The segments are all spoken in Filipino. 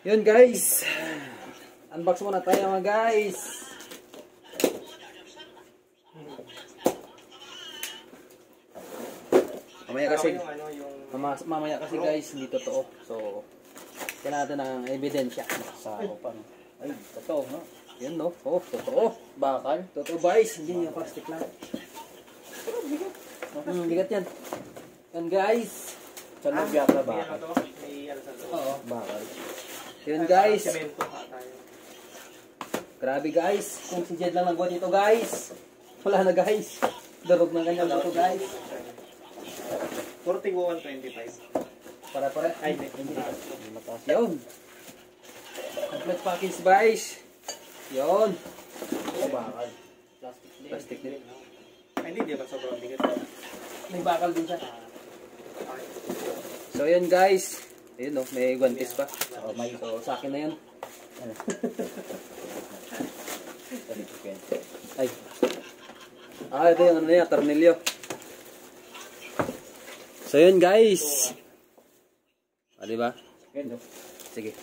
Yun guys. Unbox muna tayo mga guys. Mamaya kasi guys, hindi totoo. So, kailangan natin ng ebidensya sa upang. Ay, totoo, no? Yun, no? Oh, totoo. Bakal. Totoo guys, hindi yung plastic lang. Bigat yan. Yan guys. Saan nagyata bakal? Oo, bakal. Yun guys. Grabe guys. Kung si Jed lang nagbuhat dito guys. Wala na guys. Darog na kanyang buto guys. 41.25. Para. Ay, hindi. Mataas. Yun. Complete package guys. Yun. Oh, bakal. Plastic din. Ay, hindi. Di ba sobrang bigat? May bakal din siya. So yun guys. Ayun no, may guantes pa. So sa akin na yun. Ay. Ito yung ano niya, tornilyo. So yun guys. Diba? Sige.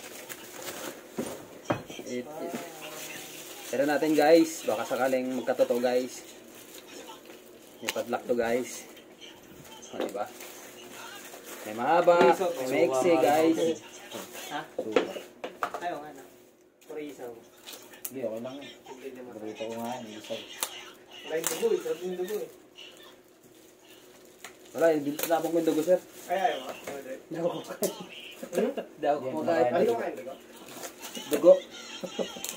Pero natin guys, baka sakaling magkatotoo guys. May padlock to guys. Diba? May mahaba, may maiksi guys. Ha? Ayaw nga na. Pura isaw. Hindi, okay lang. Barito ko nga, isaw. Wala yung dugo, isaw yung dugo eh. Wala, labang ko yung dugo sir. Ayaw mo? Hindi ako kumakain. Hindi ako kumakain. Ano yung kain dugo? Dugo.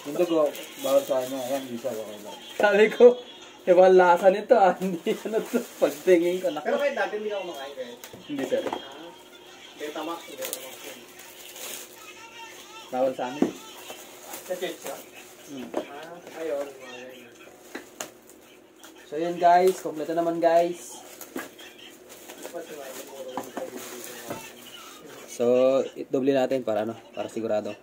Yung dugo, bawal sa ano, yan, isaw, okay lang. Sabi ko, ibang lasa nito ah. Hindi ano to. Pagtingin ko na. Pero kahit dati hindi ka kumakain guys. Hindi sir. Betamax, Betamax. Bawal sa amin. Sa church ka? Ayun. So yun guys, kompleto naman guys. So, doble natin para ano, para sigurado.